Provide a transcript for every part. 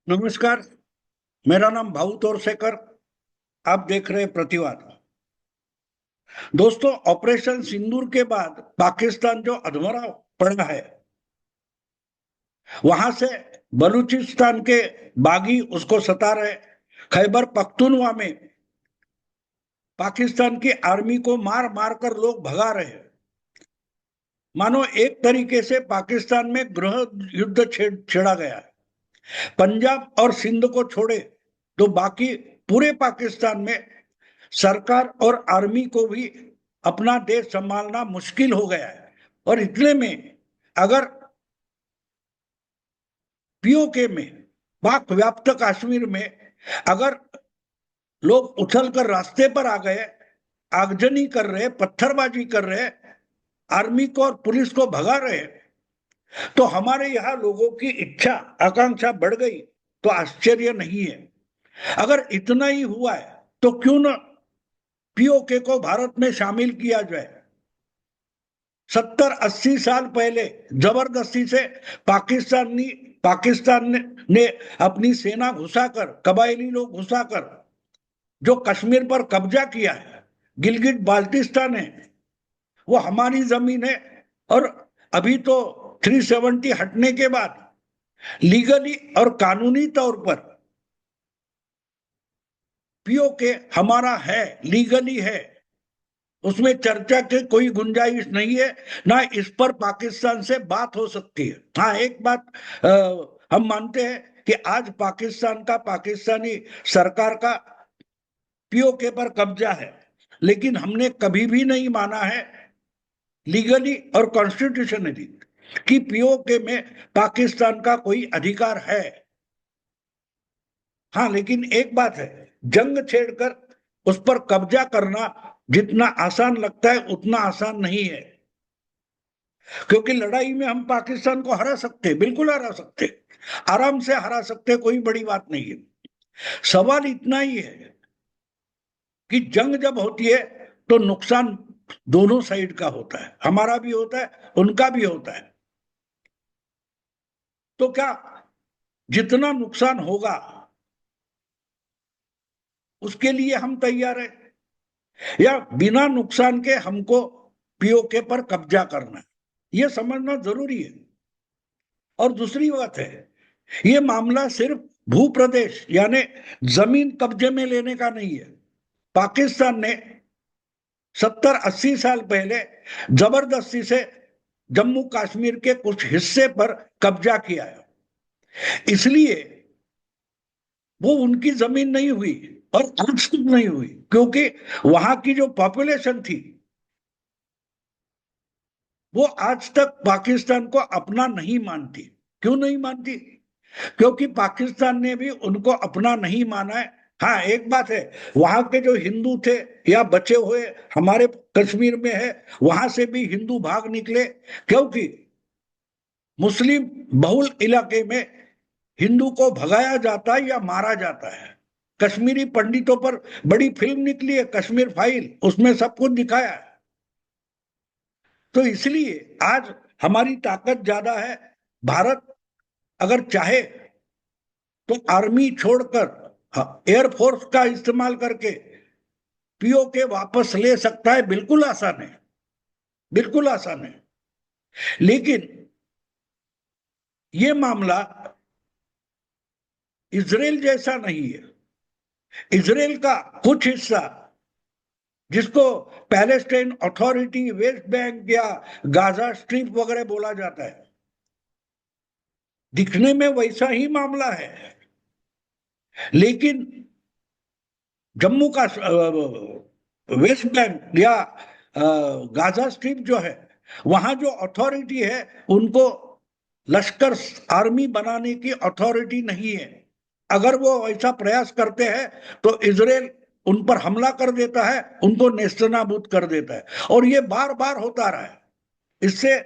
नमस्कार। मेरा नाम भाऊ तोरसेकर। आप देख रहे हैं प्रतिवाद। दोस्तों, ऑपरेशन सिंदूर के बाद पाकिस्तान जो अधमरा पड़ा है, वहां से बलूचिस्तान के बागी उसको सता रहे। खैबर पख्तूनवा में पाकिस्तान की आर्मी को मार मार कर लोग भगा रहे हैं। मानो एक तरीके से पाकिस्तान में गृह युद्ध छेड़ा गया है। पंजाब और सिंध को छोड़े तो बाकी पूरे पाकिस्तान में सरकार और आर्मी को भी अपना देश संभालना मुश्किल हो गया है। और इतने में अगर पीओके में, पाक व्याप्त कश्मीर में, अगर लोग उछल कर रास्ते पर आ गए, आगजनी कर रहे, पत्थरबाजी कर रहे, आर्मी को और पुलिस को भगा रहे, तो हमारे यहाँ लोगों की इच्छा आकांक्षा बढ़ गई तो आश्चर्य नहीं है। अगर इतना ही हुआ है तो क्यों न पीओके को भारत में शामिल किया जाए। 70-80 साल पहले जबरदस्ती से पाकिस्तान ने अपनी सेना घुसाकर, कबायली लोग घुसाकर जो कश्मीर पर कब्जा किया है, गिलगिट बाल्टिस्तान है, वो हमारी जमीन है। और अभी तो 370 हटने के बाद लीगली और कानूनी तौर पर पीओके हमारा है, लीगली है, उसमें चर्चा की कोई गुंजाइश नहीं है। ना इस पर पाकिस्तान से बात हो सकती है। हाँ, एक बात हम मानते हैं कि आज पाकिस्तान का, पाकिस्तानी सरकार का पीओके पर कब्जा है, लेकिन हमने कभी भी नहीं माना है लीगली और कॉन्स्टिट्यूशनली कि पीओके में पाकिस्तान का कोई अधिकार है। हाँ, लेकिन एक बात है, जंग छेड़कर उस पर कब्जा करना जितना आसान लगता है उतना आसान नहीं है। क्योंकि लड़ाई में हम पाकिस्तान को हरा सकते, बिल्कुल हरा सकते, आराम से हरा सकते, कोई बड़ी बात नहीं है। सवाल इतना ही है कि जंग जब होती है तो नुकसान दोनों साइड का होता है, हमारा भी होता है, उनका भी होता है। तो क्या जितना नुकसान होगा उसके लिए हम तैयार है, या बिना नुकसान के हमको पीओके पर कब्जा करना है, यह समझना जरूरी है। और दूसरी बात है, ये मामला सिर्फ भू प्रदेश यानी जमीन कब्जे में लेने का नहीं है। पाकिस्तान ने 70-80 साल पहले जबरदस्ती से जम्मू कश्मीर के कुछ हिस्से पर कब्जा किया है, इसलिए वो उनकी जमीन नहीं हुई और आज तक नहीं हुई, क्योंकि वहां की जो पॉपुलेशन थी वो आज तक पाकिस्तान को अपना नहीं मानती। क्यों नहीं मानती? क्योंकि पाकिस्तान ने भी उनको अपना नहीं माना है। हाँ, एक बात है, वहां के जो हिंदू थे या बचे हुए हमारे कश्मीर में है, वहां से भी हिंदू भाग निकले, क्योंकि मुस्लिम बहुल इलाके में हिंदू को भगाया जाता है या मारा जाता है। कश्मीरी पंडितों पर बड़ी फिल्म निकली है, कश्मीर फाइल, उसमें सब कुछ दिखाया है। तो इसलिए आज हमारी ताकत ज्यादा है। भारत अगर चाहे तो आर्मी छोड़कर, हाँ, एयरफोर्स का इस्तेमाल करके पीओके वापस ले सकता है। बिल्कुल आसान है, बिल्कुल आसान है। लेकिन ये मामला इसराइल जैसा नहीं है। इसराइल का कुछ हिस्सा, जिसको पैलेस्टाइन अथॉरिटी, वेस्ट बैंक या गाजा स्ट्रिप वगैरह बोला जाता है, दिखने में वैसा ही मामला है। लेकिन जम्मू का वेस्ट बैंक या गाजा स्ट्रिप जो है, वहां जो अथॉरिटी है, उनको लश्कर आर्मी बनाने की अथॉरिटी नहीं है। अगर वो ऐसा प्रयास करते हैं तो इसराइल उन पर हमला कर देता है, उनको नेस्तनाबूद कर देता है, और ये बार बार होता रहा है। इससे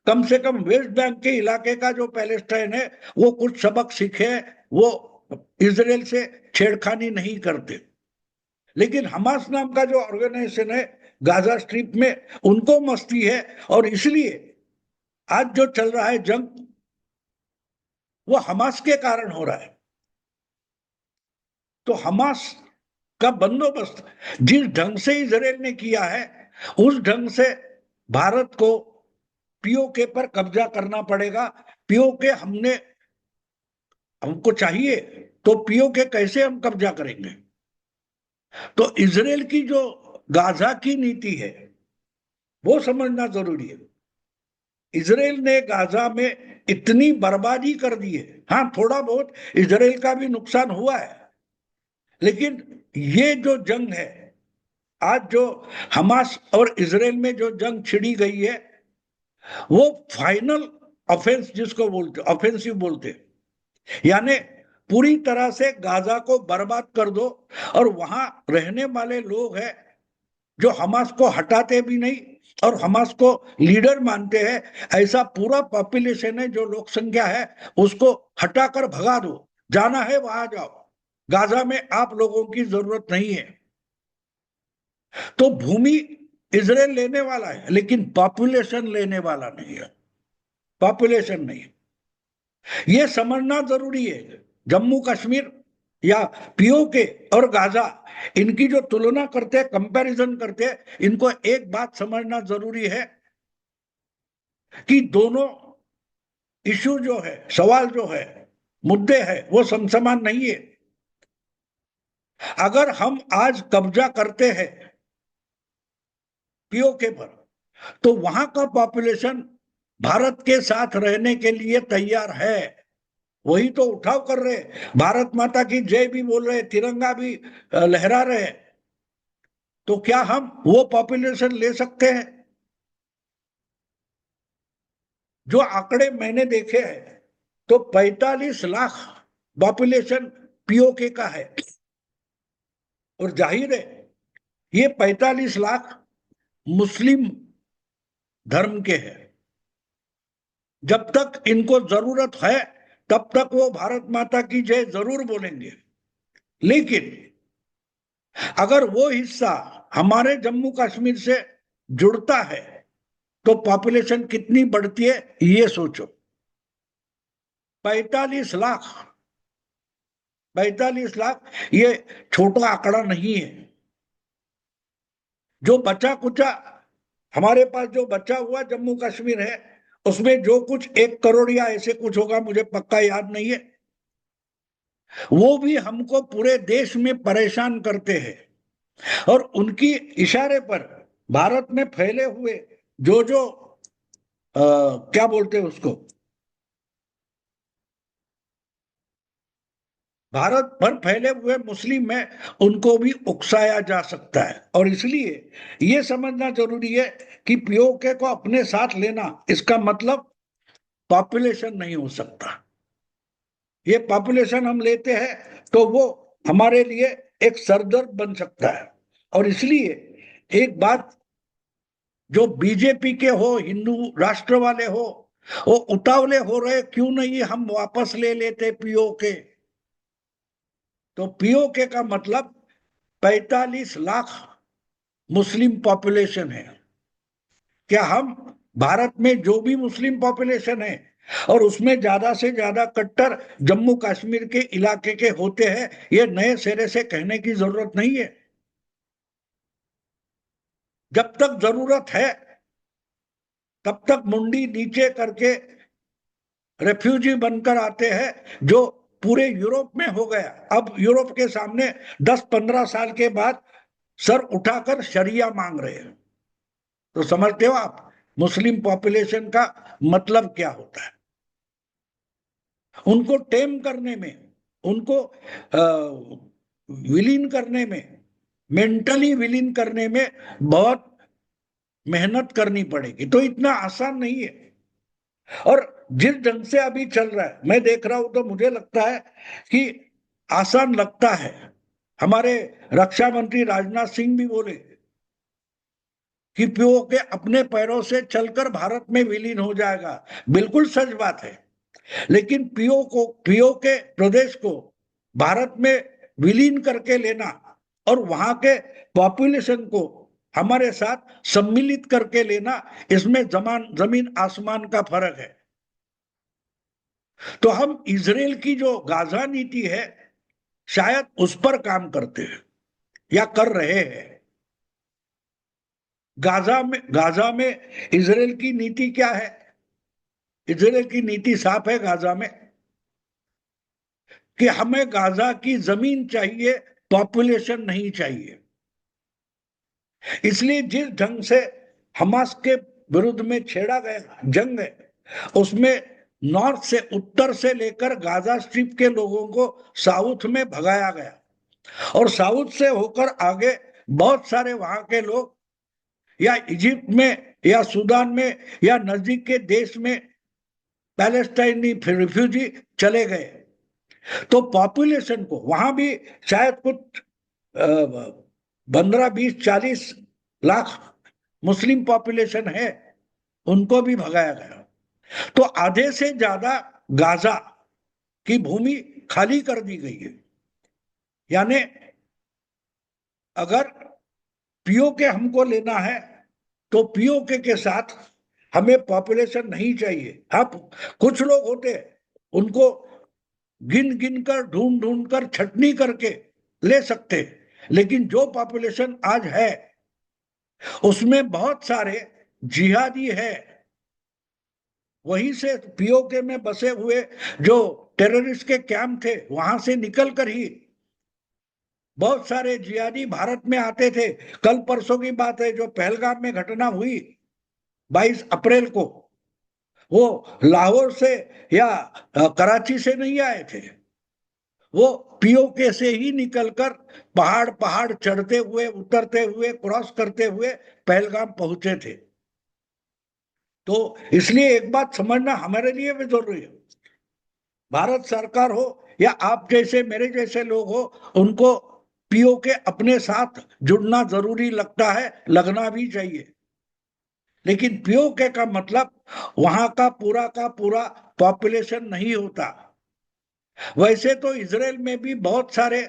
कम से कम वेस्ट बैंक के इलाके का जो पैलेस्टाइन है वो कुछ सबक सीखे, वो इसराइल से छेड़खानी नहीं करते। लेकिन हमास नाम का जो ऑर्गेनाइजेशन है गाजा स्ट्रिप में, उनको मस्ती है, और इसलिए आज जो चल रहा है जंग, वो हमास के कारण हो रहा है। तो हमास का बंदोबस्त जिस ढंग से इजराइल ने किया है, उस ढंग से भारत को पीओके पर कब्जा करना पड़ेगा। पीओके हमको चाहिए, तो पीओके कैसे हम कब्जा करेंगे? तो इजराइल की जो गाजा की नीति है वो समझना जरूरी है। इजराइल ने गाजा में इतनी बर्बादी कर दी है। हाँ, थोड़ा बहुत इजराइल का भी नुकसान हुआ है, लेकिन ये जो जंग है, आज जो हमास और इजराइल में जो जंग छिड़ी गई है, वो फाइनल ऑफेंस जिसको बोलते, ऑफेंसिव बोलते, यानी पूरी तरह से गाजा को बर्बाद कर दो। और वहां रहने वाले लोग हैं जो हमास को हटाते भी नहीं और हमास को लीडर मानते हैं, ऐसा पूरा पॉपुलेशन है, जो लोक संख्या है, उसको हटाकर भगा दो। जाना है वहां जाओ, गाजा में आप लोगों की जरूरत नहीं है। तो भूमि इजराइल लेने वाला है, लेकिन पॉपुलेशन लेने वाला नहीं है। पॉपुलेशन नहीं, ये समझना जरूरी है। जम्मू कश्मीर या पीओके और गाजा, इनकी जो तुलना करते हैं, कंपैरिजन करते हैं, इनको एक बात समझना जरूरी है कि दोनों इश्यू जो है, सवाल जो है, मुद्दे है, वो समसमान नहीं है। अगर हम आज कब्जा करते हैं पीओके पर, तो वहां का पॉपुलेशन भारत के साथ रहने के लिए तैयार है। वही तो उठाव कर रहे, भारत माता की जय भी बोल रहे, तिरंगा भी लहरा रहे। तो क्या हम वो पॉपुलेशन ले सकते हैं? जो आंकड़े मैंने देखे हैं, तो 45 लाख पॉपुलेशन पीओके का है। और जाहिर है, ये 45 लाख मुस्लिम धर्म के हैं। जब तक इनको जरूरत है, तब तक वो भारत माता की जय जरूर बोलेंगे। लेकिन अगर वो हिस्सा हमारे जम्मू कश्मीर से जुड़ता है, तो पॉपुलेशन कितनी बढ़ती है ये सोचो। 45 लाख, 45 लाख, ये छोटा आंकड़ा नहीं है। जो बचा कुचा हमारे पास जो बचा हुआ जम्मू कश्मीर है, उसमें जो कुछ 1 करोड़ या ऐसे कुछ होगा, मुझे पक्का याद नहीं है, वो भी हमको पूरे देश में परेशान करते हैं। और उनकी इशारे पर भारत में फैले हुए जो जो क्या बोलते हैं उसको, भारत भर फैले हुए मुस्लिम है, उनको भी उकसाया जा सकता है। और इसलिए ये समझना जरूरी है कि पीओके को अपने साथ लेना, इसका मतलब पॉपुलेशन नहीं हो सकता। ये पॉपुलेशन हम लेते हैं तो वो हमारे लिए एक सरदर्द बन सकता है। और इसलिए एक बात, जो बीजेपी के हो, हिंदू राष्ट्र वाले हो, वो उतावले हो रहे, क्यों नहीं हम वापस ले लेते पीओके। तो पीओके का मतलब 45 लाख मुस्लिम पॉपुलेशन है। क्या हम भारत में जो भी मुस्लिम पॉपुलेशन है, और उसमें ज्यादा से ज्यादा कट्टर जम्मू कश्मीर के इलाके के होते हैं, ये नए सिरे से कहने की जरूरत नहीं है। जब तक जरूरत है, तब तक मुंडी नीचे करके रेफ्यूजी बनकर आते हैं, जो पूरे यूरोप में हो गया। अब यूरोप के सामने 10-15 साल के बाद सर उठाकर शरिया मांग रहे हैं। तो समझते हो आप मुस्लिम पॉपुलेशन का मतलब क्या होता है? उनको टेम करने में, उनको विलीन करने में, मेंटली विलीन करने में बहुत मेहनत करनी पड़ेगी। तो इतना आसान नहीं है। और जिस ढंग से अभी चल रहा है, मैं देख रहा हूं, तो मुझे लगता है कि आसान लगता है। हमारे रक्षा मंत्री राजनाथ सिंह भी बोले कि पीओके अपने पैरों से चलकर भारत में विलीन हो जाएगा। बिल्कुल सच बात है। लेकिन पीओके प्रदेश को भारत में विलीन करके लेना और वहां के पॉपुलेशन को हमारे साथ सम्मिलित करके लेना, इसमें जमीन आसमान का फर्क है। तो हम इजराइल की जो गाजा नीति है, शायद उस पर काम करते हैं या कर रहे हैं। गाजा में इजराइल की नीति क्या है? इजराइल की नीति साफ है गाजा में कि हमें गाजा की जमीन चाहिए, पॉपुलेशन नहीं चाहिए। इसलिए जिस ढंग से हमास के विरुद्ध में छेड़ा गया जंग है, उसमें नॉर्थ से, उत्तर से लेकर गाजा स्ट्रिप के लोगों को साउथ में भगाया गया, और साउथ से होकर आगे बहुत सारे वहां के लोग या इजिप्ट में या सूडान में या नजदीक के देश में पैलेस्टाइनी रिफ्यूजी चले गए। तो पॉपुलेशन को वहां भी शायद कुछ 15, 20, 40 लाख मुस्लिम पॉपुलेशन है, उनको भी भगाया गया। तो आधे से ज्यादा गाजा की भूमि खाली कर दी गई है। यानी अगर पीओके हमको लेना है तो पीओके के साथ हमें पॉपुलेशन नहीं चाहिए। हाँ, कुछ लोग होते हैं, उनको गिन गिन कर, ढूंढ ढूंढ कर, छटनी करके ले सकते, लेकिन जो पॉपुलेशन आज है उसमें बहुत सारे जिहादी है। वहीं से पीओके में बसे हुए जो टेररिस्ट के कैंप थे, वहां से निकलकर ही बहुत सारे जिहादी भारत में आते थे। कल परसों की बात है, जो पहलगाम में घटना हुई 22 अप्रैल को, वो लाहौर से या कराची से नहीं आए थे, वो पीओके से ही निकलकर पहाड़ पहाड़ चढ़ते हुए, उतरते हुए, क्रॉस करते हुए पहलगाम पहुंचे थे। तो इसलिए एक बात समझना हमारे लिए भी जरूरी है। भारत सरकार हो या आप जैसे, मेरे जैसे लोग हो, उनको पीओके अपने साथ जुड़ना जरूरी लगता है, लगना भी चाहिए। लेकिन पीओके का मतलब वहां का पूरा पॉपुलेशन नहीं होता। वैसे तो इजराइल में भी बहुत सारे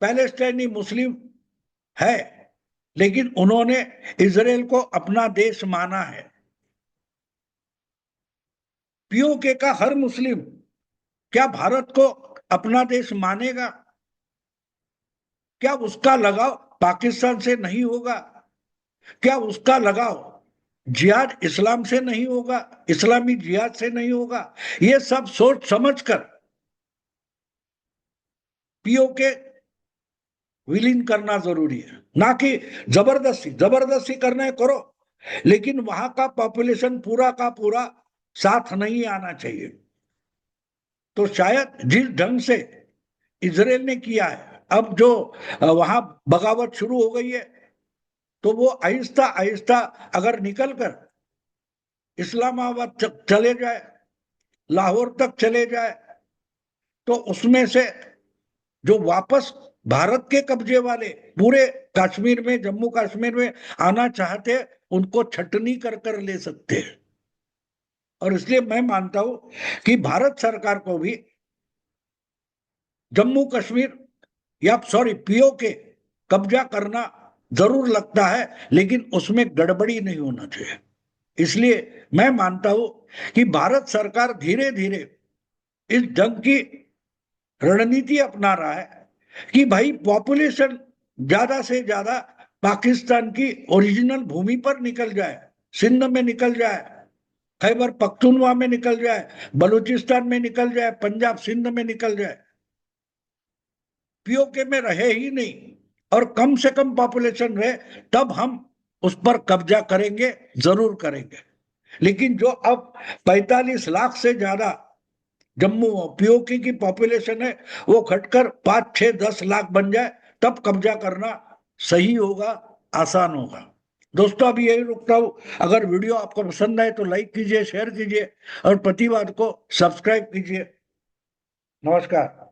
पैलेस्टाइनी मुस्लिम है, लेकिन उन्होंने इजराइल को अपना देश माना है। पीओके का हर मुस्लिम क्या भारत को अपना देश मानेगा? क्या उसका लगाव पाकिस्तान से नहीं होगा? क्या उसका लगाव जिहाद इस्लाम से नहीं होगा, इस्लामी जिहाद से नहीं होगा? ये सब सोच समझकर पीओके विलीन करना जरूरी है, ना कि जबरदस्ती करना करो, लेकिन वहां का पॉपुलेशन पूरा का पूरा साथ नहीं आना चाहिए। तो शायद जिस ढंग से इजराइल ने किया है, अब जो वहां बगावत शुरू हो गई है, तो वो आहिस्ता आहिस्ता अगर निकल कर इस्लामाबाद चले जाए, लाहौर तक चले जाए, तो उसमें से जो वापस भारत के कब्जे वाले पूरे कश्मीर में, जम्मू कश्मीर में आना चाहते, उनको छटनी कर कर ले सकते हैं। और इसलिए मैं मानता हूं कि भारत सरकार को भी जम्मू कश्मीर या पीओके कब्जा करना जरूर लगता है, लेकिन उसमें गड़बड़ी नहीं होना चाहिए। इसलिए मैं मानता हूं कि भारत सरकार धीरे धीरे इस ढंग की रणनीति अपना रहा है कि भाई पॉपुलेशन ज्यादा से ज्यादा पाकिस्तान की ओरिजिनल भूमि पर निकल जाए, सिंध में निकल जाए, खैबर पख्तूनवा में निकल जाए, बलूचिस्तान में निकल जाए, पंजाब सिंध में निकल जाए, पीओके में रहे ही नहीं, और कम से कम पॉपुलेशन रहे, तब हम उस पर कब्जा करेंगे, जरूर करेंगे। लेकिन जो अब 45 लाख से ज्यादा जम्मू पीओके की पॉपुलेशन है, वो घटकर 5, 6, 10 लाख बन जाए, तब कब्जा करना सही होगा, आसान होगा। दोस्तों, अभी यही रुकता हूं। अगर वीडियो आपको पसंद आए तो लाइक कीजिए, शेयर कीजिए, और प्रतिवाद को सब्सक्राइब कीजिए। नमस्कार।